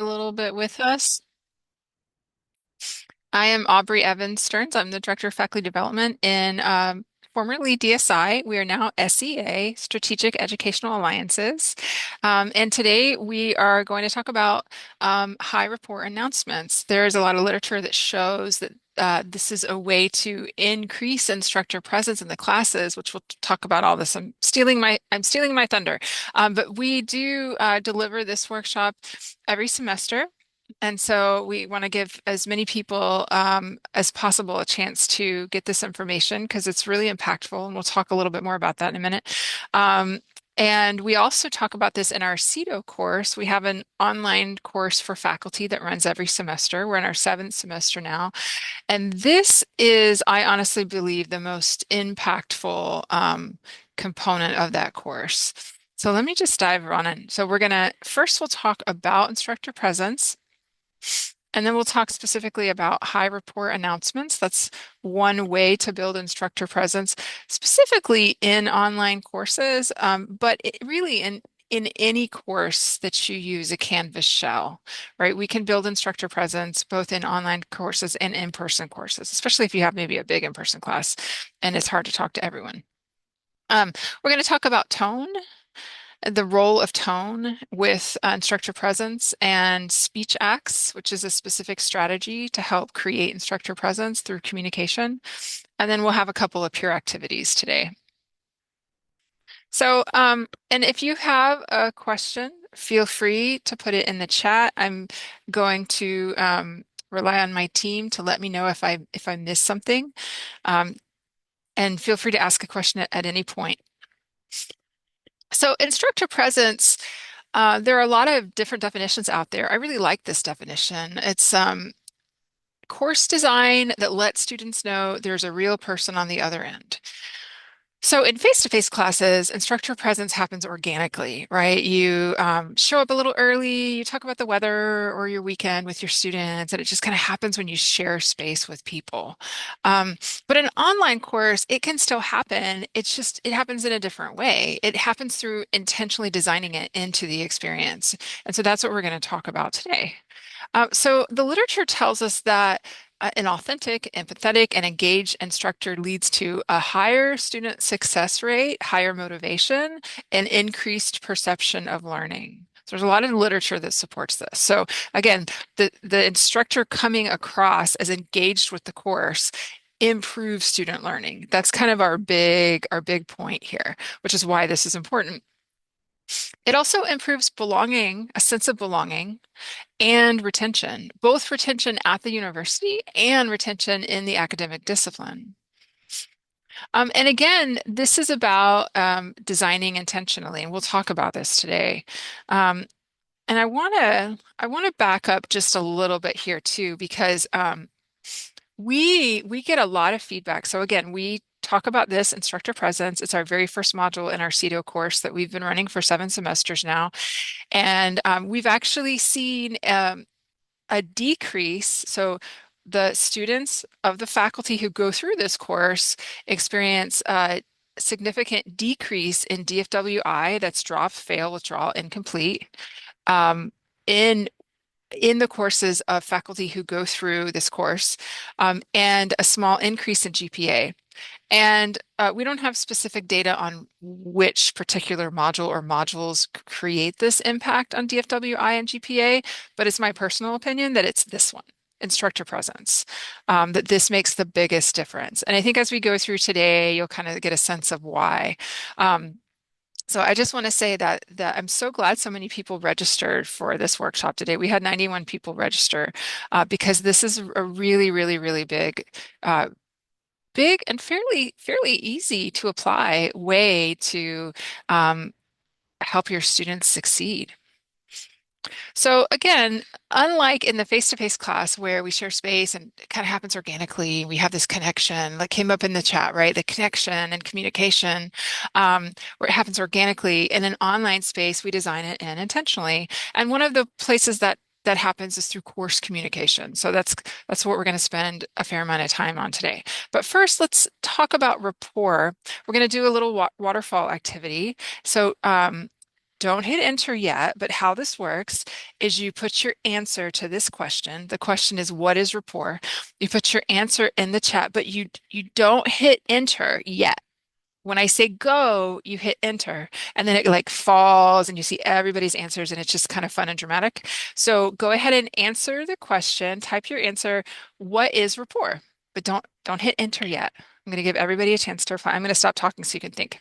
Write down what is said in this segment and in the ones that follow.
A little bit with us. I am Aubrey Evans Stearns. I'm the Director of Faculty Development in formerly DSI. We are now SEA, Strategic Educational Alliances. And today we are going to talk about high report announcements. There's a lot of literature that shows that this is a way to increase instructor presence in the classes, which we'll talk about all this. I'm stealing my thunder. But we do deliver this workshop every semester. And so we want to give as many people as possible a chance to get this information because it's really impactful. And we'll talk a little bit more about that in a minute. Um, and we also talk about this in our CETO course. We have an online course for faculty that runs every semester. We're in our seventh semester now. And this is, I honestly believe, the most impactful component of that course. So let me just dive on in. So first we'll talk about instructor presence. And then we'll talk specifically about high report announcements. That's one way to build instructor presence, specifically in online courses, but really in any course that you use a Canvas shell, right? We can build instructor presence both in online courses and in-person courses, especially if you have maybe a big in-person class and it's hard to talk to everyone. We're going to talk about tone, the role of tone with instructor presence and speech acts, which is a specific strategy to help create instructor presence through communication. And then we'll have a couple of peer activities today. So, and if you have a question, feel free to put it in the chat. I'm going to rely on my team to let me know if I miss something. Um, and feel free to ask a question at any point. So instructor presence, there are a lot of different definitions out there. I really like this definition. It's course design that lets students know there's a real person on the other end. So in face-to-face classes, instructor presence happens organically, right? You show up a little early, you talk about the weather or your weekend with your students, and it just kind of happens when you share space with people. Um, but an online course, it can still happen. It happens in a different way. It happens through intentionally designing it into the experience. And so that's what we're going to talk about today. So the literature tells us that an authentic, empathetic, and engaged instructor leads to a higher student success rate, higher motivation, and increased perception of learning. So there's a lot of literature that supports this. So again, the instructor coming across as engaged with the course improves student learning. That's kind of our big point here, which is why this is important. It also improves belonging, a sense of belonging, and retention, both retention at the university and retention in the academic discipline. And again, this is about designing intentionally, and we'll talk about this today. Um, and I want to back up just a little bit here too, because we get a lot of feedback. So again, we talk about this instructor presence. It's our very first module in our CETO course that we've been running for 7 semesters now. And we've actually seen a decrease. So the students of the faculty who go through this course experience a significant decrease in DFWI, that's drop, fail, withdrawal, incomplete, um, in in the courses of faculty who go through this course, and a small increase in GPA. And we don't have specific data on which particular module or modules create this impact on DFWI and GPA, but it's my personal opinion that it's this one, instructor presence, that this makes the biggest difference. And I think as we go through today, you'll kind of get a sense of why. So I just want to say that I'm so glad so many people registered for this workshop today. We had 91 people register because this is a really, really, really big and fairly easy to apply way to um, help your students succeed. So again, unlike in the face-to-face class where we share space and it kind of happens organically, we have this connection that came up in the chat, right? The connection and communication, where it happens organically. In an online space, we design it in intentionally. And one of the places that happens is through course communication. So that's what we're going to spend a fair amount of time on today. But first, let's talk about rapport. We're going to do a little waterfall activity. So Don't hit enter yet, but how this works is you put your answer to this question. The question is, what is rapport? You put your answer in the chat, but you don't hit enter yet. When I say go, you hit enter, and then it like falls and you see everybody's answers, and it's just kind of fun and dramatic. So go ahead and answer the question, type your answer, what is rapport? But don't hit enter yet. I'm going to give everybody a chance to reply. I'm going to stop talking so you can think.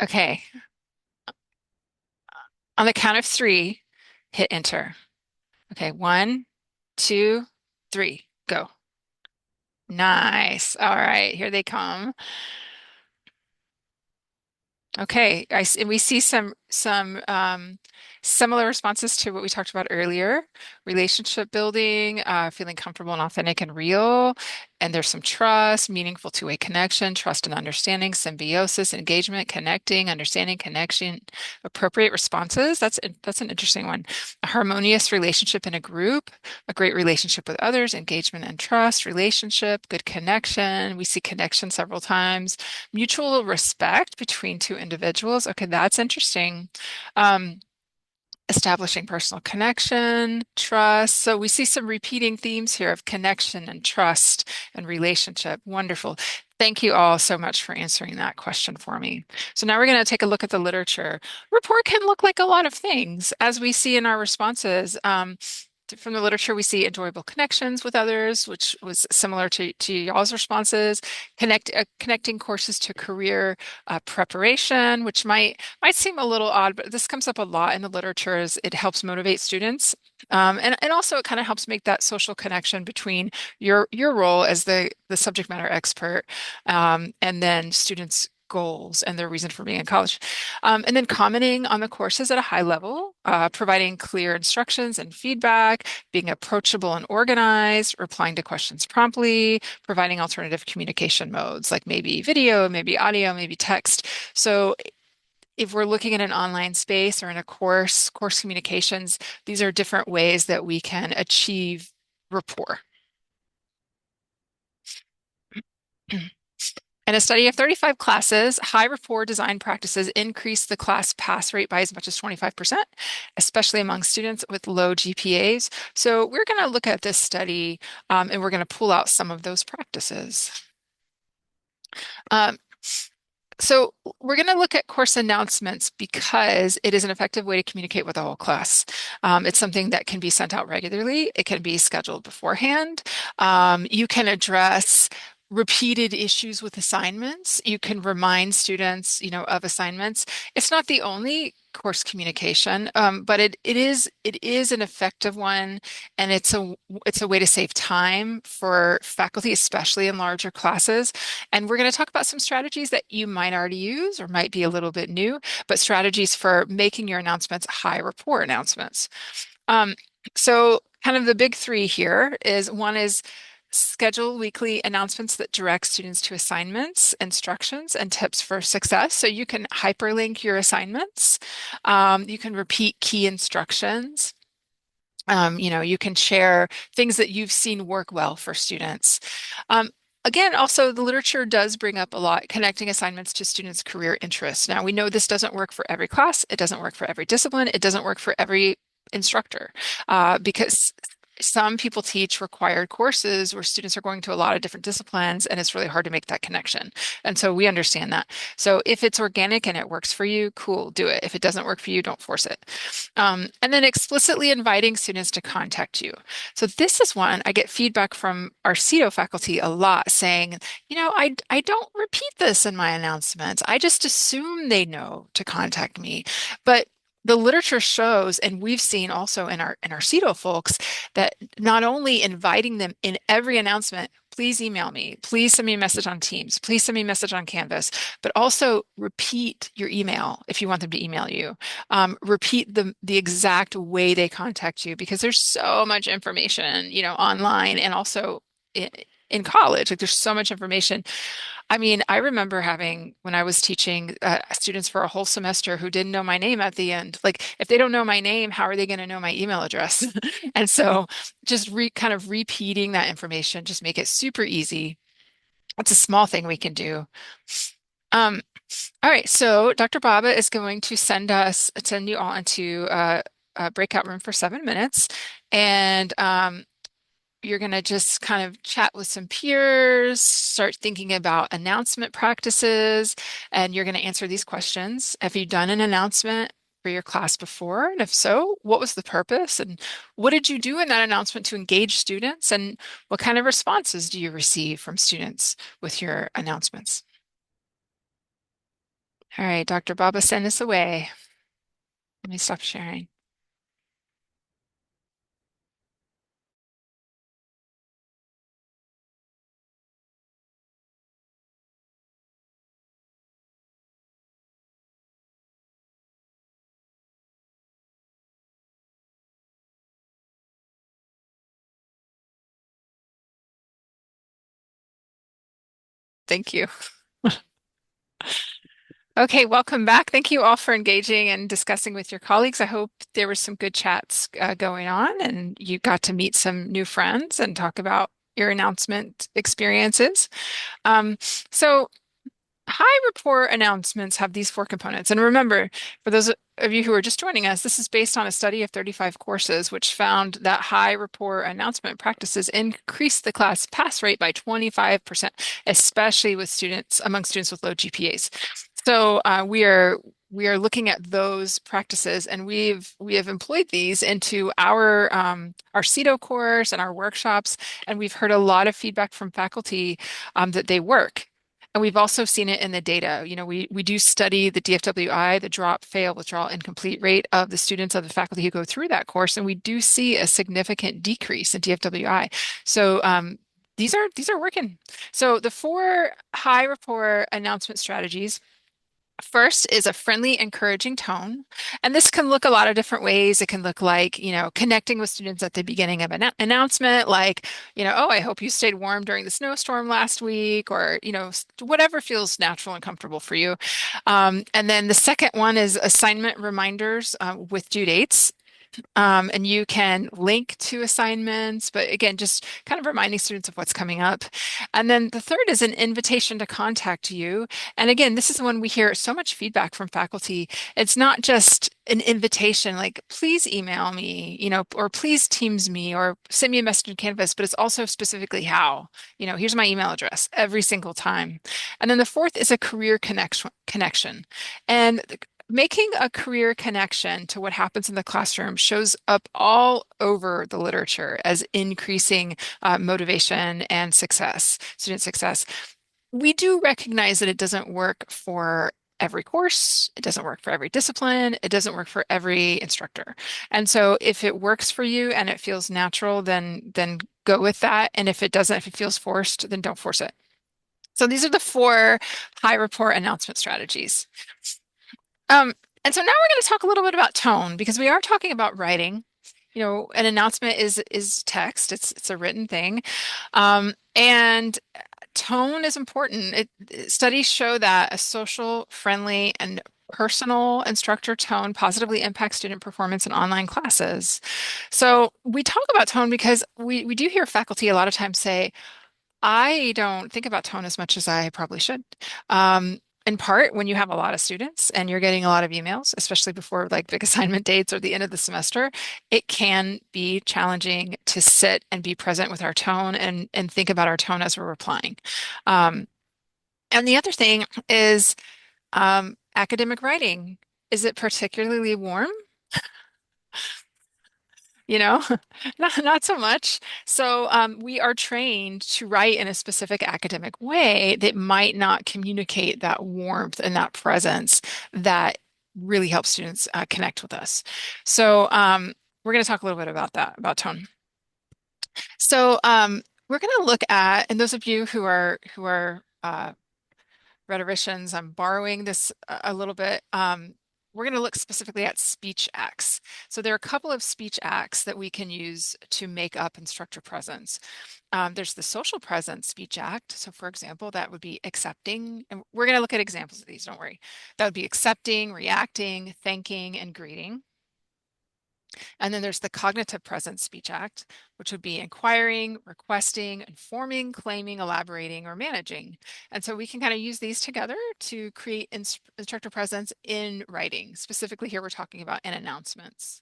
Okay. On the count of three, hit enter. Okay, one, two, three, go. Nice. All right, here they come. Okay, we see some similar responses to what we talked about earlier. Relationship building, feeling comfortable and authentic and real. And there's some trust, meaningful two-way connection, trust and understanding, symbiosis, engagement, connecting, understanding, connection, appropriate responses. That's an interesting one. A harmonious relationship in a group, a great relationship with others, engagement and trust, relationship, good connection. We see connection several times. Mutual respect between two individuals. Okay, that's interesting. Um, Establishing personal connection, trust. So we see some repeating themes here of connection and trust and relationship. Wonderful. Thank you all so much for answering that question for me. So now we're going to take a look at the literature. Rapport can look like a lot of things, as we see in our responses. From the literature, we see enjoyable connections with others, which was similar to y'all's responses. Connecting courses to career preparation, which might seem a little odd, but this comes up a lot in the literature as it helps motivate students. And also it kind of helps make that social connection between your role as the subject matter expert and then students' goals and their reason for being in college. And then commenting on the courses at a high level, providing clear instructions and feedback, being approachable and organized, replying to questions promptly, providing alternative communication modes like maybe video, maybe audio, maybe text. So if we're looking at an online space or in a course communications, these are different ways that we can achieve rapport. In a study of 35 classes, high rapport design practices increased the class pass rate by as much as 25%, especially among students with low GPAs. So we're going to look at this study and we're going to pull out some of those practices. Um, so we're going to look at course announcements because it is an effective way to communicate with the whole class. It's something that can be sent out regularly. It can be scheduled beforehand. You can address repeated issues with assignments. You can remind students, of assignments. It's not the only course communication, but it is an effective one, and it's a way to save time for faculty, especially in larger classes. And we're going to talk about some strategies that you might already use or might be a little bit new, but strategies for making your announcements high rapport announcements. Um, so kind of the big three here is one is schedule weekly announcements that direct students to assignments, instructions, and tips for success. So you can hyperlink your assignments. You can repeat key instructions. You can share things that you've seen work well for students. Again, also the literature does bring up a lot connecting assignments to students' career interests. Now we know this doesn't work for every class. It doesn't work for every discipline. It doesn't work for every instructor because some people teach required courses where students are going to a lot of different disciplines and it's really hard to make that connection. And so we understand that. So if it's organic and it works for you, cool, do it. If it doesn't work for you, don't force it. And then explicitly inviting students to contact you. So this is one I get feedback from our CETO faculty a lot saying, I don't repeat this in my announcements. I just assume they know to contact me. But the literature shows, and we've seen also in our CETO folks, that not only inviting them in every announcement, please email me, please send me a message on Teams, please send me a message on Canvas, but also repeat your email if you want them to email you. Repeat the exact way they contact you because there's so much information, online and also in college. Like there's so much information. I mean, I remember having when I was teaching students for a whole semester who didn't know my name at the end. Like, if they don't know my name, how are they going to know my email address? And so, just kind of repeating that information, just make it super easy. That's a small thing we can do. Um, all right, so Dr. Baba is going to send you all into a breakout room for 7 minutes, and you're going to just kind of chat with some peers, start thinking about announcement practices, and you're going to answer these questions. Have you done an announcement for your class before? And if so, what was the purpose? And what did you do in that announcement to engage students? And what kind of responses do you receive from students with your announcements? All right, Dr. Baba, send us away. Let me stop sharing. Thank you. Okay, welcome back. Thank you all for engaging and discussing with your colleagues. I hope there were some good chats going on and you got to meet some new friends and talk about your announcement experiences. Um, so high report announcements have these four components. And remember, for those of you who are just joining us, this is based on a study of 35 courses, which found that high report announcement practices increase the class pass rate by 25%, especially with students among students with low GPAs. So we are looking at those practices, and we have employed these into our CETO course and our workshops, and we've heard a lot of feedback from faculty that they work. And we've also seen it in the data. You know, we do study the DFWI, the drop, fail, withdrawal, incomplete rate of the students of the faculty who go through that course, and we do see a significant decrease in DFWI. So these are working. So the four high rapport announcement strategies. First is a friendly, encouraging tone. And this can look a lot of different ways. It can look like, connecting with students at the beginning of an announcement, like, oh, I hope you stayed warm during the snowstorm last week, or, whatever feels natural and comfortable for you. And then the second one is assignment reminders with due dates. And you can link to assignments, but again, just kind of reminding students of what's coming up. And then the third is an invitation to contact you. And again, this is when we hear so much feedback from faculty. It's not just an invitation, like, please email me, or please Teams me, or send me a message in Canvas, but it's also specifically how, here's my email address every single time. And then the fourth is a career connection. And making a career connection to what happens in the classroom shows up all over the literature as increasing motivation and success, student success. We do recognize that it doesn't work for every course, it doesn't work for every discipline, it doesn't work for every instructor. And so if it works for you and it feels natural, then go with that. And if it doesn't, if it feels forced, then don't force it. So these are the four high report announcement strategies. Um, and so now we're going to talk a little bit about tone because we are talking about writing. An announcement is text. It's a written thing. And tone is important. Studies show that a social, friendly, and personal instructor tone positively impacts student performance in online classes. So we talk about tone because we do hear faculty a lot of times say, I don't think about tone as much as I probably should. In part, when you have a lot of students and you're getting a lot of emails, especially before like big assignment dates or the end of the semester, it can be challenging to sit and be present with our tone and think about our tone as we're replying. Um, and the other thing is academic writing. Is it particularly warm? Not so much. So we are trained to write in a specific academic way that might not communicate that warmth and that presence that really helps students connect with us. So we're going to talk a little bit about that, about tone. So we're going to look at, and those of you who are rhetoricians, I'm borrowing this a little bit. we're going to look specifically at speech acts. So there are a couple of speech acts that we can use to make up instructor presence. There's the social presence speech act. So for example, that would be accepting, and we're going to look at examples of these, don't worry. That would be accepting, reacting, thanking, and greeting. And then there's the cognitive presence speech act, which would be inquiring, requesting, informing, claiming, elaborating, or managing. And so we can kind of use these together to create instructor presence in writing. Specifically here, we're talking about in announcements.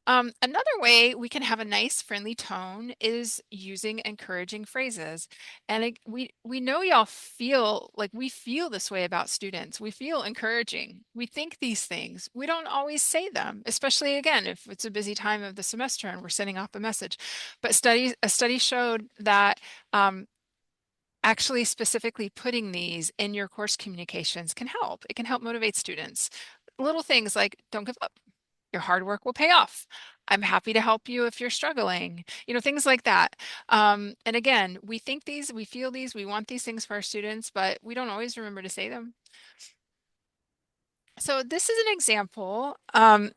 Another way we can have a nice friendly tone is using encouraging phrases. And we know y'all feel like we feel this way about students. We feel encouraging. We think these things. We don't always say them, especially again, if it's a busy time of the semester and we're sending off a message. But a study showed that actually specifically putting these in your course communications can help. It can help motivate students. Little things like don't give up. Your hard work will pay off. I'm happy to help you if you're struggling, things like that. And again, we think these, we feel these, we want these things for our students, but we don't always remember to say them. So this is an example and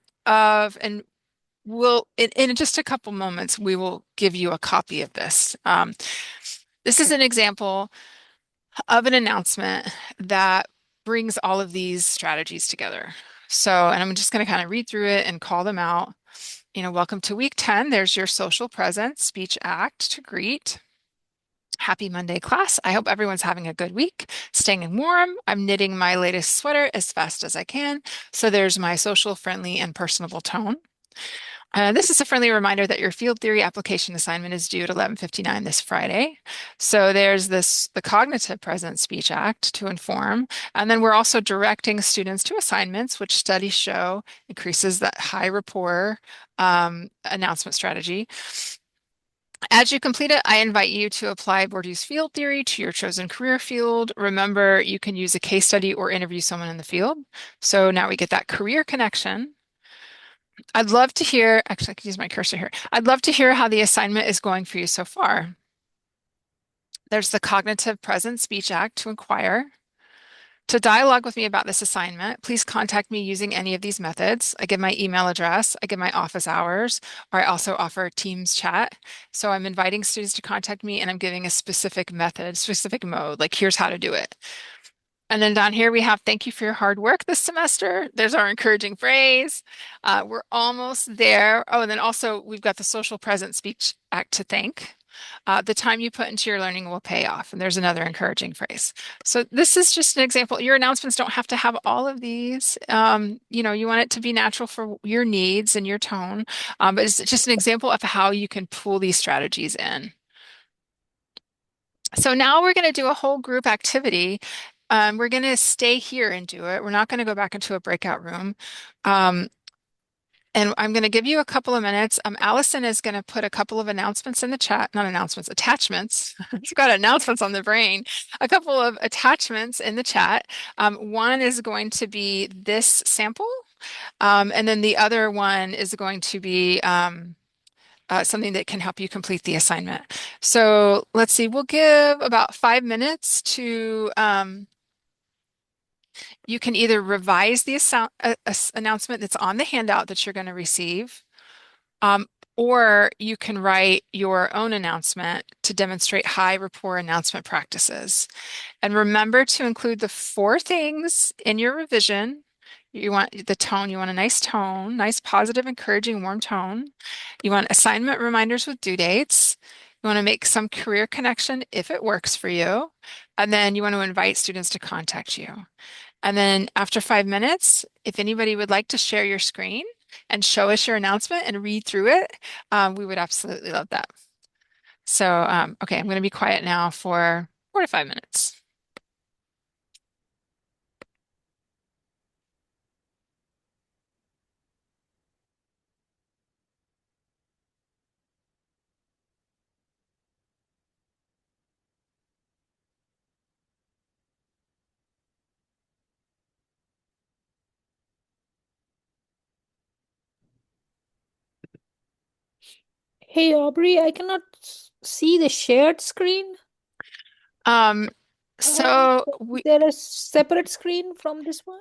in just a couple moments, we will give you a copy of this. This is an example of an announcement that brings all of these strategies together. So, and I'm just going to kind of read through it and call them out. Welcome to week 10. There's your social presence speech act to greet. Happy Monday, class. I hope everyone's having a good week, staying warm. I'm knitting my latest sweater as fast as I can. So there's my social, friendly, and personable tone. This is a friendly reminder that your field theory application assignment is due at 11:59 this Friday. So there's the cognitive presence speech act to inform. And then we're also directing students to assignments, which studies show increases that high rapport announcement strategy. As you complete it, I invite you to apply Bourdieu's field theory to your chosen career field. Remember, you can use a case study or interview someone in the field. So now we get that career connection. I'd love to hear, actually, I could use my cursor here. I'd love to hear how the assignment is going for you so far. There's the cognitive presence speech act to inquire. To dialogue with me about this assignment, please contact me using any of these methods. I give my email address, I give my office hours, or I also offer Teams chat. So I'm inviting students to contact me and I'm giving a specific method, specific mode, like here's how to do it. And then down here we have thank you for your hard work this semester. There's our encouraging phrase. We're almost there. Oh, and then also we've got the social presence speech act to thank. The time you put into your learning will pay off. And there's another encouraging phrase. So this is just an example. Your announcements don't have to have all of these. You want it to be natural for your needs and your tone. But it's just an example of how you can pull these strategies in. So now we're going to do a whole group activity. We're going to stay here and do it. We're not going to go back into a breakout room. And I'm going to give you a couple of minutes. Allison is going to put a couple of announcements in the chat, not announcements, attachments. You've got announcements on the brain. A couple of attachments in the chat. One is going to be this sample. And then the other one is going to be something that can help you complete the assignment. So let's see, we'll give about 5 minutes to you can either revise the announcement that's on the handout that you're going to receive, or you can write your own announcement to demonstrate high rapport announcement practices. And remember to include the 4 things in your revision. You want the tone, you want a nice tone, nice, positive, encouraging, warm tone. You want assignment reminders with due dates. You want to make some career connection if it works for you. And then you want to invite students to contact you. And then after 5 minutes, if anybody would like to share your screen and show us your announcement and read through it, we would absolutely love that. So, okay, I'm going to be quiet now for 4 to 5 minutes. Hey Aubrey, I cannot see the shared screen. Um, Uh, so is there a separate screen from this one?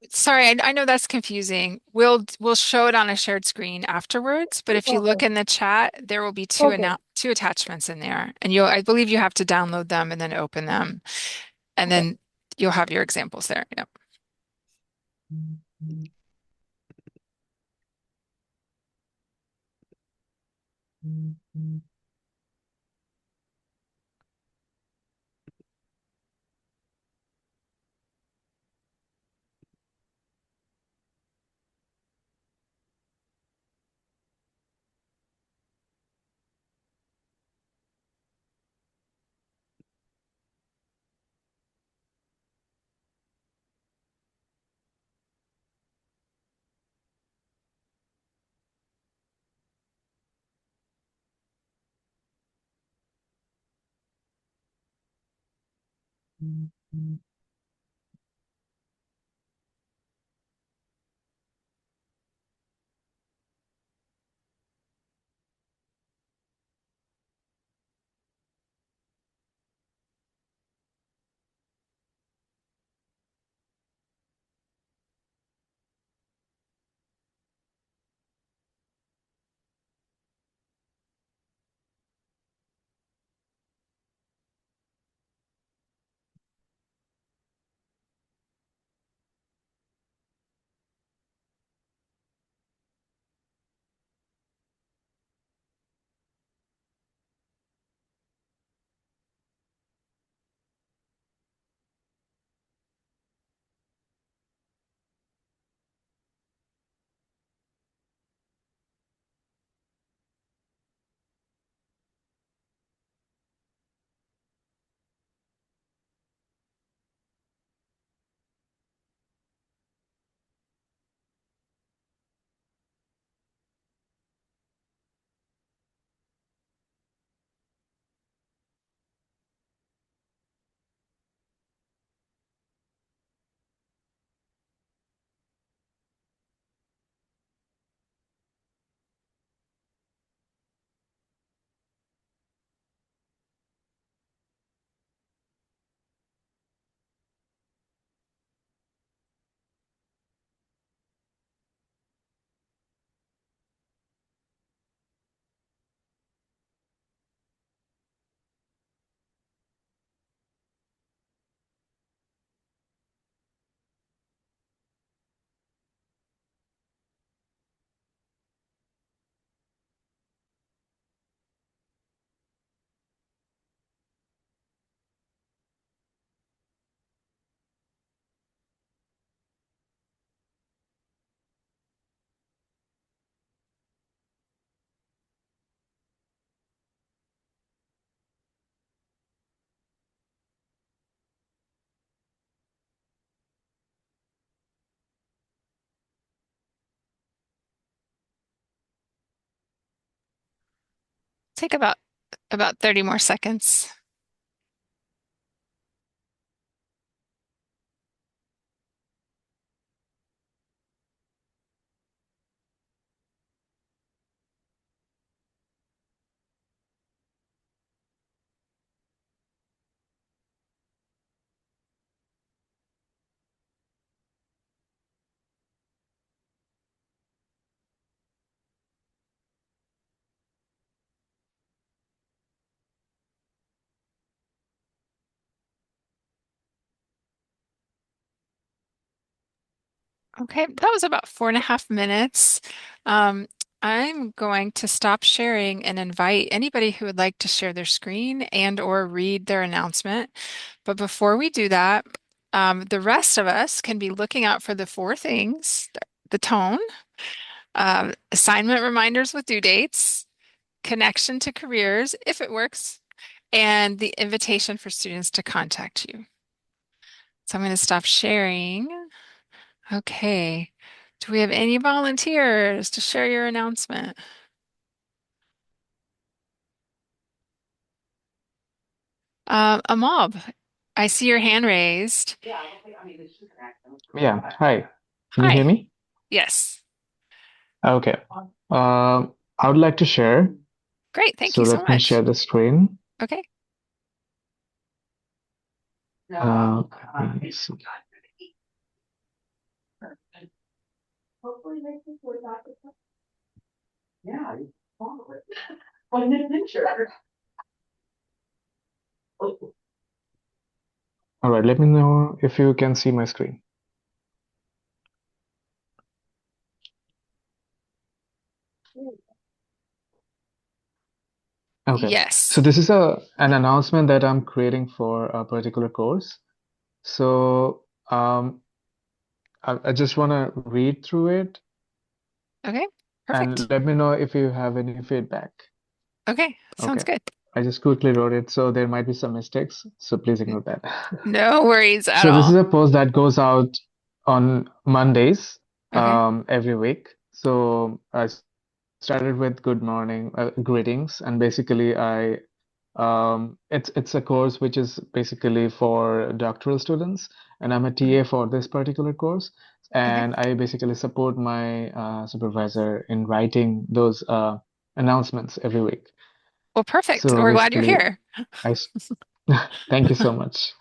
Sorry, I know that's confusing. We'll show it on a shared screen afterwards, but if you look Okay. in the chat, there will be Okay. two attachments in there, and you'll I believe you have to download them and then open them, and Okay. then you'll have your examples there. Yep. Take about 30 more seconds. Okay, that was about 4.5 minutes. Um, I'm going to stop sharing and invite anybody who would like to share their screen and or read their announcement. But before we do that, the rest of us can be looking out for the four things: the tone, assignment reminders with due dates, connection to careers, if it works, and the invitation for students to contact you. So I'm going to stop sharing. Okay. Do we have any volunteers to share your announcement? Amob, I see your hand raised. Yeah, hi. Can you hear Hi. me? Yes. Okay. I would like to share. Great. Thank So you so let me much. share the screen. Okay. Uh, let me see. Hopefully make this way back. Yeah, you follow it. On the picture. All right, let me know if you can see my screen. Okay, so Yes. this is an announcement that I'm creating for a particular course. So I just want to read through it Okay. and Perfect. let me know if you have any feedback. Okay. Sounds Okay, good. I just quickly wrote it, so there might be some mistakes, so please N- ignore that. No worries at So this is all. a post that goes out on Mondays Okay. every week. So I started with good morning greetings, and basically it's a course which is basically for doctoral students, and I'm a Okay. TA for this particular course, Okay. and I basically support my supervisor in writing those announcements every week. Well, perfect. So We're glad you're basically, here. I s- thank you so much.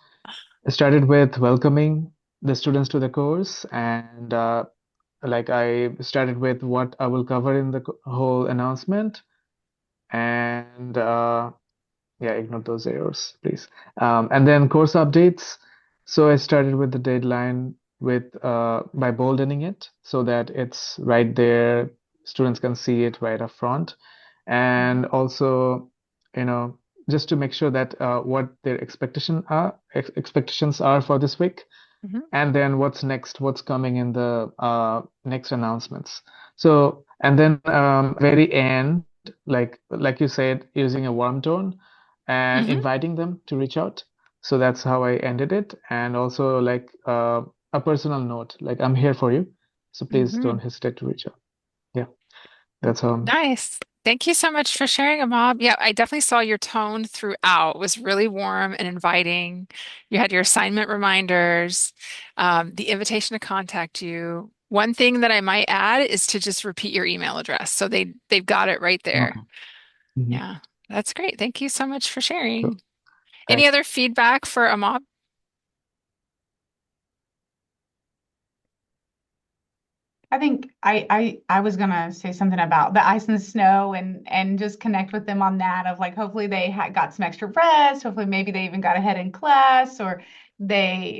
I started with welcoming the students to the course, and like I started with what I will cover in the whole announcement, and yeah, ignore those errors, please. And then course updates. So I started with the deadline with by boldening it so that it's right there. Students can see it right up front. Hmm. And also, you know, just to make sure that what their expectations are for this week, Hmm. and then what's next, what's coming in the next announcements. So, and then very end, like you said, using a warm tone and Hmm. inviting them to reach out. So that's how I ended it. And also like a personal note, like I'm here for you. So please Hmm. don't hesitate to reach out. Yeah, that's how. Nice. Thank you so much for sharing, Amob. Yeah, I definitely saw your tone throughout was really warm and inviting. You had your assignment reminders, the invitation to contact you. One thing that I might add is to just repeat your email address. So they've got it right there. Okay. Mhm. Yeah, that's great. Thank you so much for Cool. sharing. Any Thanks. other feedback for Amob? I think I was gonna say something about the ice and the snow and just connect with them on that of like hopefully they got some extra rest, hopefully maybe they even got ahead in class or they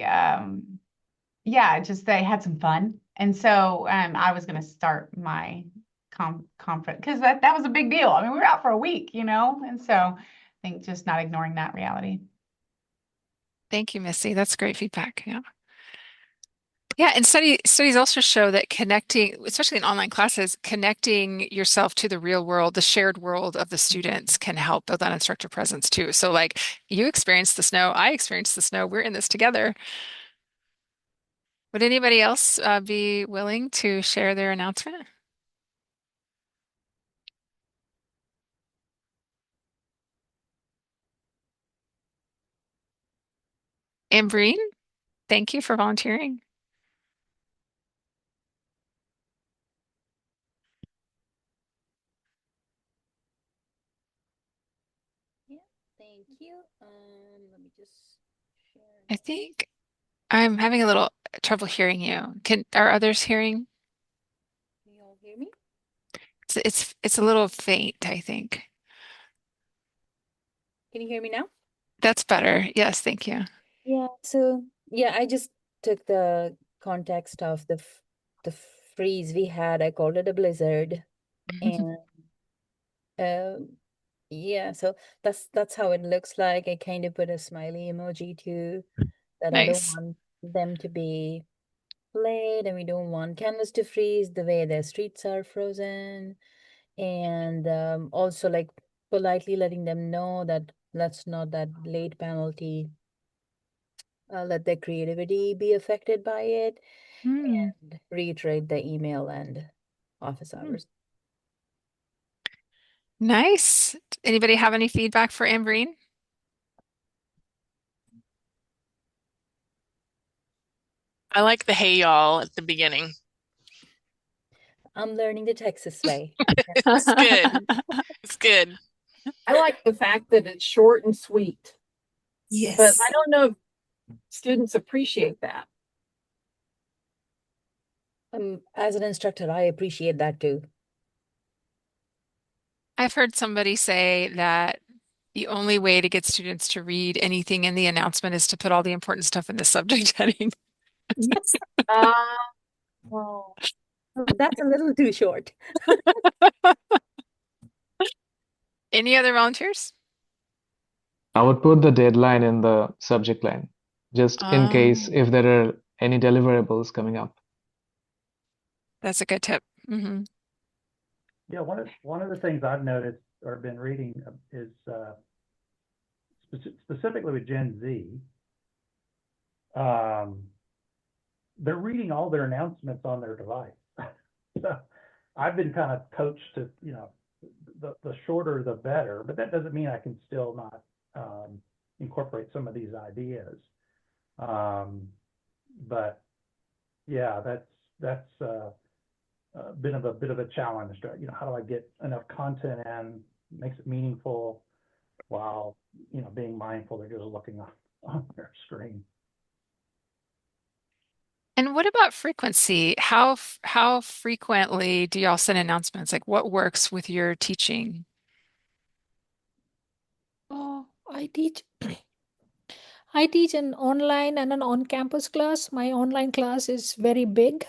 yeah, just they had some fun. And so I was gonna start my conference because that was a big deal. I mean, we were out for a week, and so I think just not ignoring that reality. Thank you, Missy. That's great feedback. Yeah. Yeah, and studies also show that connecting, especially in online classes, connecting yourself to the real world, the shared world of the students can help build that instructor presence too. So like you experienced the snow, I experienced the snow, we're in this together. Would anybody else be willing to share their announcement? Ambreen, thank you for volunteering. Yeah, thank you. Let me just share I again. think I'm having a little trouble hearing you. Are others hearing? Can you all hear me? It's a little faint, I think. Can you hear me now? That's better. Yes, thank you. Yeah, so yeah, I just took the context of the freeze we had. I called it a blizzard, and um, yeah, so that's how it looks like. I kind of put a smiley emoji too, that I don't Nice. want them to be late, and we don't want canvas to freeze the way the streets are frozen, and also like politely letting them know that let's not that late penalty let their creativity be affected by it, Hmm. and reiterate the email and office Hmm. hours. Nice. Anybody have any feedback for Ambreen? I like the hey y'all at the beginning. I'm learning the Texas way. It's good. It's good. I like the fact that it's short and sweet, but I Yes. don't know if students appreciate that. As an instructor, I appreciate that too. I've heard somebody say that the only way to get students to read anything in the announcement is to put all the important stuff in the subject heading. Yes. Oh, that's a little too short. Any other volunteers? I would put the deadline in the subject line, just in case Um, if there are any deliverables coming up. that's a good tip. Hmm. Yeah, one of the things I've noticed or been reading is specifically with Gen Z, they're reading all their announcements on their device. So I've been kind of coached to, the shorter the better, but that doesn't mean I can still not incorporate some of these ideas. But yeah, that's been a bit of a challenge. How do I get enough content in, makes it meaningful while being mindful they're just looking on their screen. And what about frequency? How frequently do y'all send announcements? Like what works with your teaching? Oh, I teach an online and an on-campus class. My online class is very big,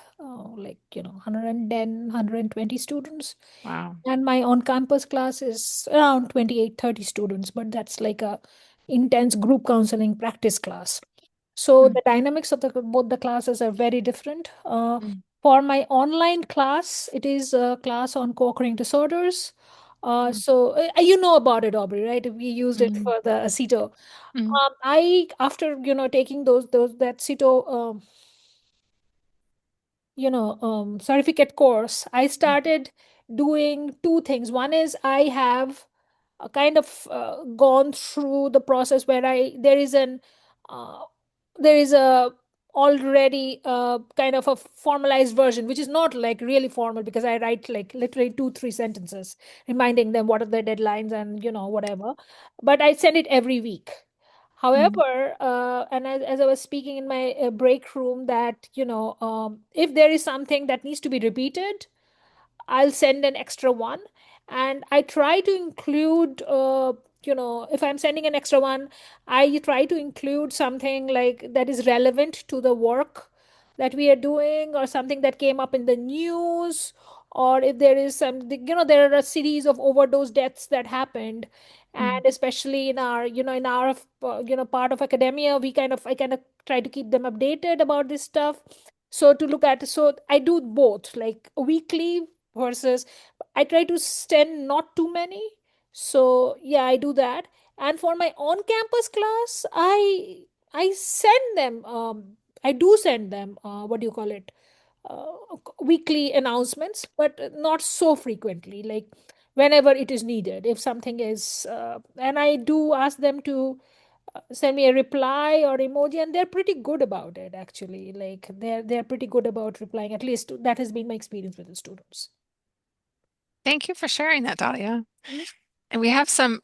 like 110, 120 students. Wow. And my on-campus class is around 28, 30 students, but that's like a intense group counseling practice class. So Mm, the dynamics of both the classes are very different. mm, For my online class, it is a class on co-occurring disorders. mm, So you know about it, Aubrey, right? We used it mm, for the CETO. mm, I after taking that CETO certificate course, I mm, started doing two things. One is I have kind of gone through the process where uh, there is a already kind of a formalized version, which is not like really formal because I write like literally 2 3 sentences reminding them what are the deadlines and whatever, but I send it every week. mm, However, and as I was speaking in my break room, that if there is something that needs to be repeated, I'll send an extra one. And I try to include, if I'm sending an extra one, I try to include something like that is relevant to the work that we are doing, or something that came up in the news, or if there is there are a series of overdose deaths that happened. mm. And especially in our, part of academia, I kind of try to keep them updated about this stuff. So I do both, like weekly versus I try to send not too many. So yeah, I do that. And for my on-campus class, I send them I do send them what do you call it? Uh, Weekly announcements, but not so frequently, like whenever it is needed. If something is and I do ask them to send me a reply or emoji, and they're pretty good about it actually. Like they're pretty good about replying. At least that has been my experience with the students. Thank you for sharing that, Dahlia. Mhm. And we have some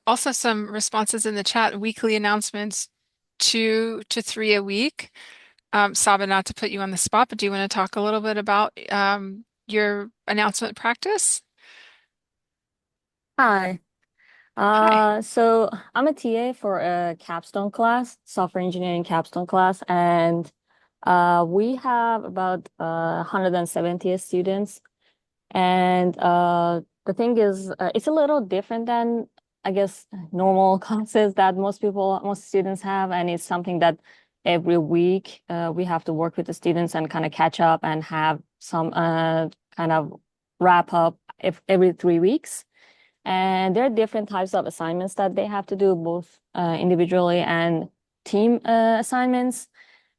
responses in the chat, weekly announcements, 2 to 3 a week. Saba, not to put you on the spot, but do you want to talk a little bit about your announcement practice? Hi. Hi. So I'm a TA for a capstone class, software engineering capstone class, and we have about 170 students. And the thing is, it's a little different than, I guess, normal classes that most students have, and it's something that every week we have to work with the students and kind of catch up and have some kind of wrap up if every 3 weeks. And there are different types of assignments that they have to do, both individually and team assignments.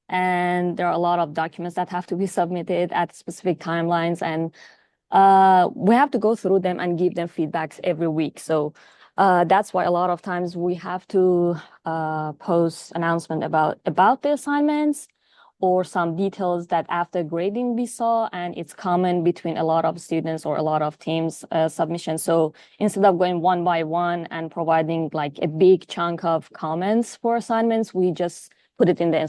And there are a lot of documents that have to be submitted at specific timelines. And we have to go through them and give them feedbacks every week. So that's why a lot of times we have to post announcement about the assignments or some details that after grading we saw, and it's common between a lot of students or a lot of teams submissions. So instead of going one by one and providing like a big chunk of comments for assignments, we just put it in the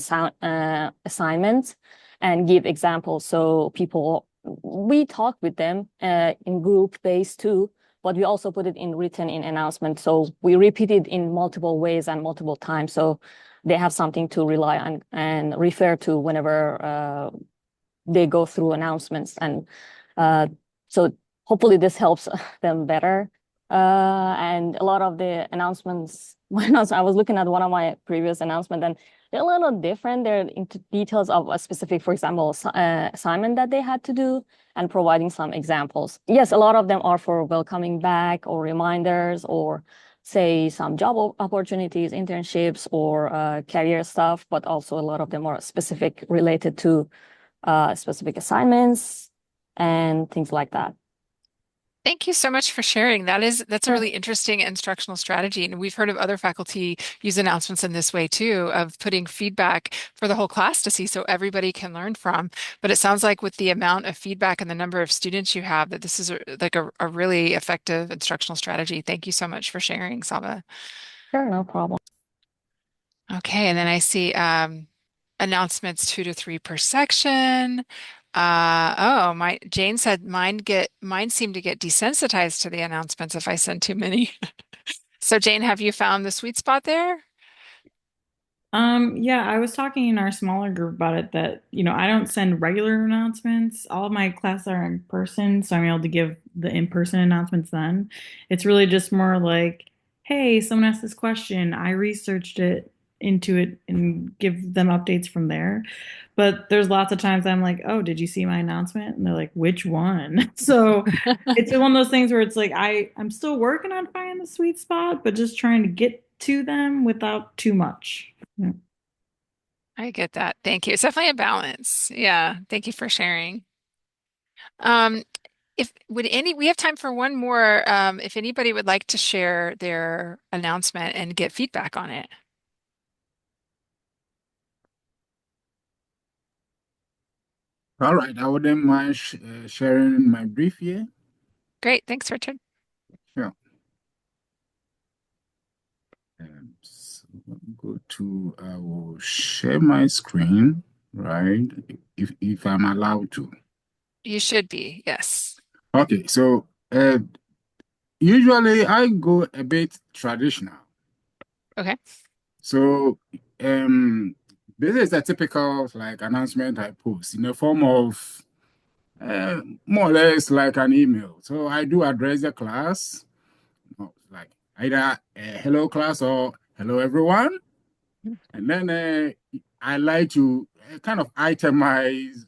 assignments and give examples so people we talk with them in group based too, but we also put it in written in announcement. So we repeat it in multiple ways and multiple times. So they have something to rely on and refer to whenever they go through announcements. And so hopefully this helps them better. And a lot of the announcements, I was looking at one of my previous announcements, and they're a little different. They're into details of a specific, for example, assignment that they had to do and providing some examples. Yes, a lot of them are for welcoming back or reminders or say some job opportunities, internships, or career stuff, but also a lot of them are specific related to specific assignments and things like that. Thank you so much for sharing. That's a Sure. really interesting instructional strategy. And we've heard of other faculty use announcements in this way too, of putting feedback for the whole class to see so everybody can learn from. But it sounds like with the amount of feedback and the number of students you have, that this is a really effective instructional strategy. Thank you so much for sharing, Saba. Sure, no problem. Okay, and then I see announcements 2 to 3 per section. Jane said mine seem to get desensitized to the announcements if I send too many. So Jane, have you found the sweet spot there? Yeah, I was talking in our smaller group about it that, I don't send regular announcements. All of my classes are in person, so I'm able to give the in-person announcements then. It's really just more like, hey, someone asked this question. I researched it into it and give them updates from there. But there's lots of times I'm like, oh, did you see my announcement? And they're like, which one? So it's one of those things where it's like I'm still working on finding the sweet spot, but just trying to get to them without too much. Yeah. I get that. Thank you. It's definitely a balance. Yeah. Thank you for sharing. Um, we have time for one more, if anybody would like to share their announcement and get feedback on it. All right, I wouldn't mind sharing my brief here. Great. Thanks, Richard. Sure. So I will share my screen, right? If I'm allowed to. You should be, yes. Okay, so usually I go a bit traditional. Okay. So this is a typical announcement I post in the form of more or less like an email. So I do address the class, like either hello class or hello everyone. And then I like to kind of itemize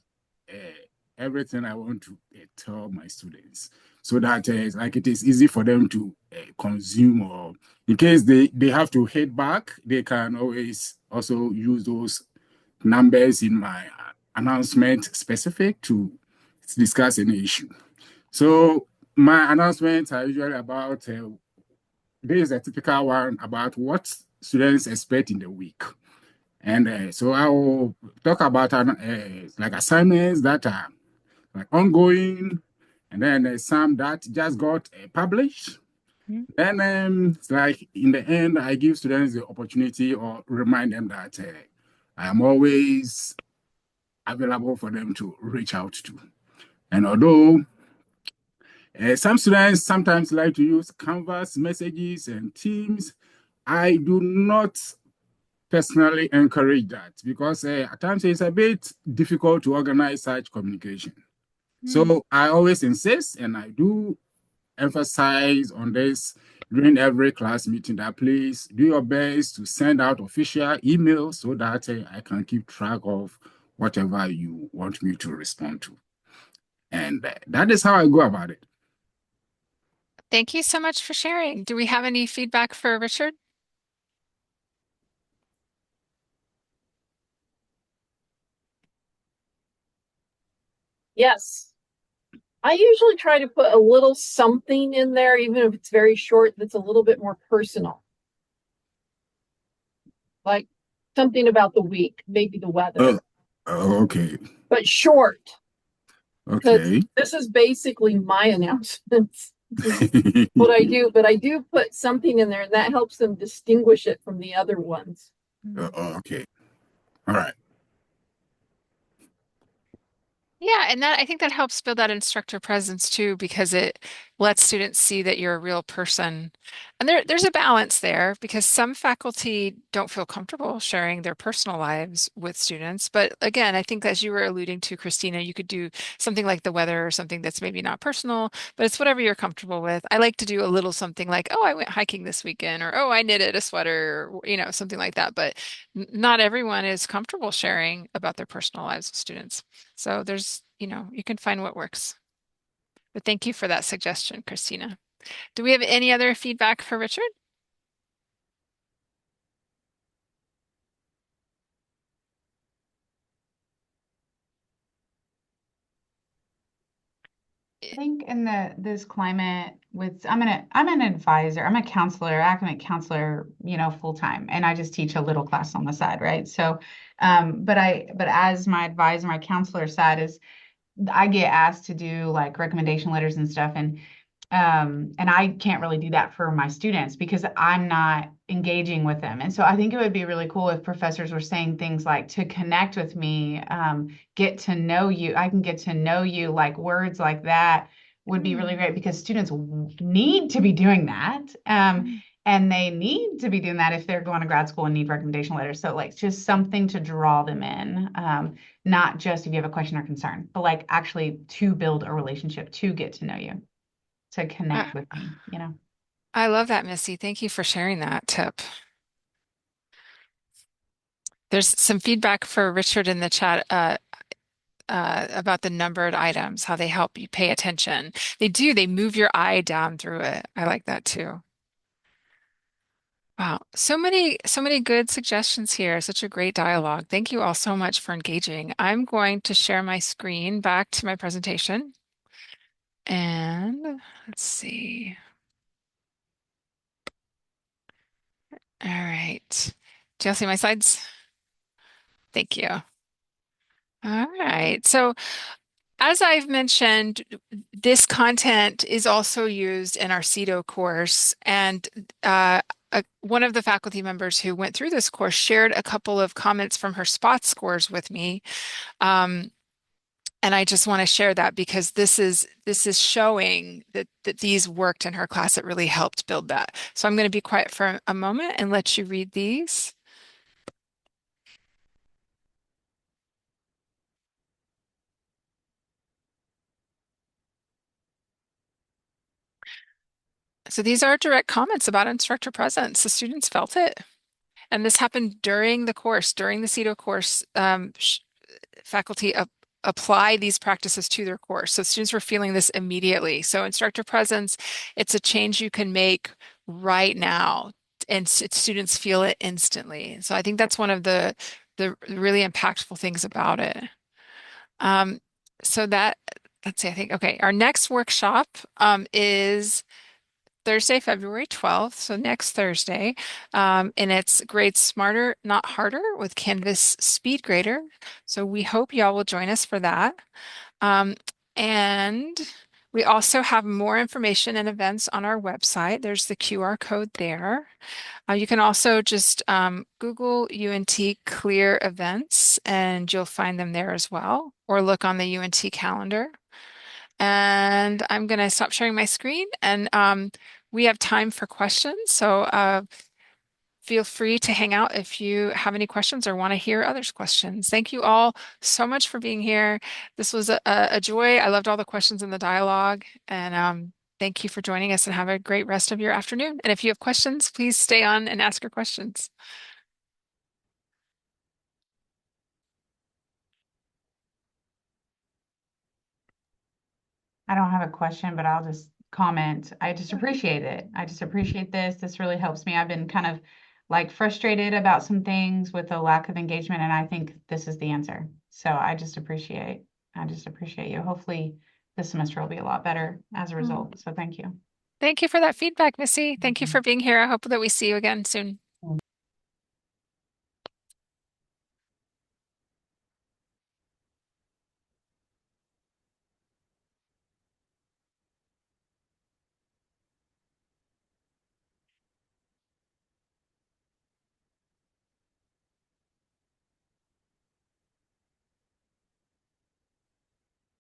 everything I want to tell my students so that it is easy for them to consume, or in case they have to hit back, they can always also use those numbers in my announcement specific to discuss any issue. So my announcements are usually about, this is a typical one about what students expect in the week. And so I will talk about assignments that are ongoing, and then some that just got published. And it's in the end, I give students the opportunity or remind them that I am always available for them to reach out to. And although some students sometimes like to use Canvas messages and Teams, I do not personally encourage that because at times it's a bit difficult to organize such communication. So I always insist, and I do emphasize on this during every class meeting, that please do your best to send out official emails so that I can keep track of whatever you want me to respond to. And that is how I go about it. Thank you so much for sharing. Do we have any feedback for Richard? Yes. I usually try to put a little something in there, even if it's very short, that's a little bit more personal. Like something about the week, maybe the weather. Okay. But short. Okay. This is basically my announcements. What I do, but I do put something in there, and that helps them distinguish it from the other ones. Okay. All right. Yeah, and that I think that helps build that instructor presence too, because it lets students see that you're a real person. And there's a balance there because some faculty don't feel comfortable sharing their personal lives with students. But again, I think as you were alluding to, Christina, you could do something like the weather or something that's maybe not personal, but it's whatever you're comfortable with. I like to do a little something like, oh, I went hiking this weekend, or oh, I knitted a sweater, or something like that. But not everyone is comfortable sharing about their personal lives with students. So you can find what works. But thank you for that suggestion, Christina. Do we have any other feedback for Richard? I think in this climate with I'm an advisor, I'm a counselor, academic counselor, full time, and I just teach a little class on the side, right? So, but as my advisor, my counselor side is I get asked to do like recommendation letters and stuff, and I can't really do that for my students because I'm not engaging with them. And so I think it would be really cool if professors were saying things like to connect with me, get to know you. I can get to know you, like words like that would be really great because students need to be doing that. And they need to be doing that if they're going to grad school and need recommendation letters. So like just something to draw them in, not just if you have a question or concern, but like actually to build a relationship, to get to know you, to connect with me. I love that, Missy. Thank you for sharing that tip. There's some feedback for Richard in the chat about the numbered items, how they help you pay attention. They do, they move your eye down through it. I like that too. Wow, so many good suggestions here. Such a great dialogue. Thank you all so much for engaging. I'm going to share my screen back to my presentation. And let's see. All right. Do you all see my slides? Thank you. All right. So as I've mentioned, this content is also used in our CETO course. And one of the faculty members who went through this course shared a couple of comments from her spot scores with me. And I just want to share that because this is showing that these worked in her class. It really helped build that. So I'm going to be quiet for a moment and let you read these. So these are direct comments about instructor presence. The students felt it. And this happened during the course, during the CETO course. Faculty apply these practices to their course. So students were feeling this immediately. So instructor presence, it's a change you can make right now, and students feel it instantly. So I think that's one of the really impactful things about it. Um, so let's see, I think, okay, our next workshop is Thursday, February 12th, so next Thursday. And it's Grade Smarter, Not Harder with Canvas Speed Grader. So we hope y'all will join us for that. And we also have more information and events on our website. There's the QR code there. You can also just Google UNT Clear Events and you'll find them there as well, or look on the UNT calendar. And I'm going to stop sharing my screen and we have time for questions. So feel free to hang out if you have any questions or want to hear others' questions. Thank you all so much for being here. This was a joy. I loved all the questions in the dialogue. And thank you for joining us and have a great rest of your afternoon. And if you have questions, please stay on and ask your questions. I don't have a question, but I'll just comment. I just appreciate it. I just appreciate this. This really helps me. I've been kind of like frustrated about some things with the lack of engagement, and I think this is the answer. So I just appreciate you. Hopefully this semester will be a lot better as a result. So thank you. Thank you for that feedback, Missy. Thank you for being here. I hope that we see you again soon.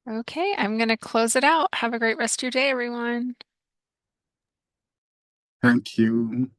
Okay, I'm going to close it out. Have a great rest of your day, everyone. Thank you.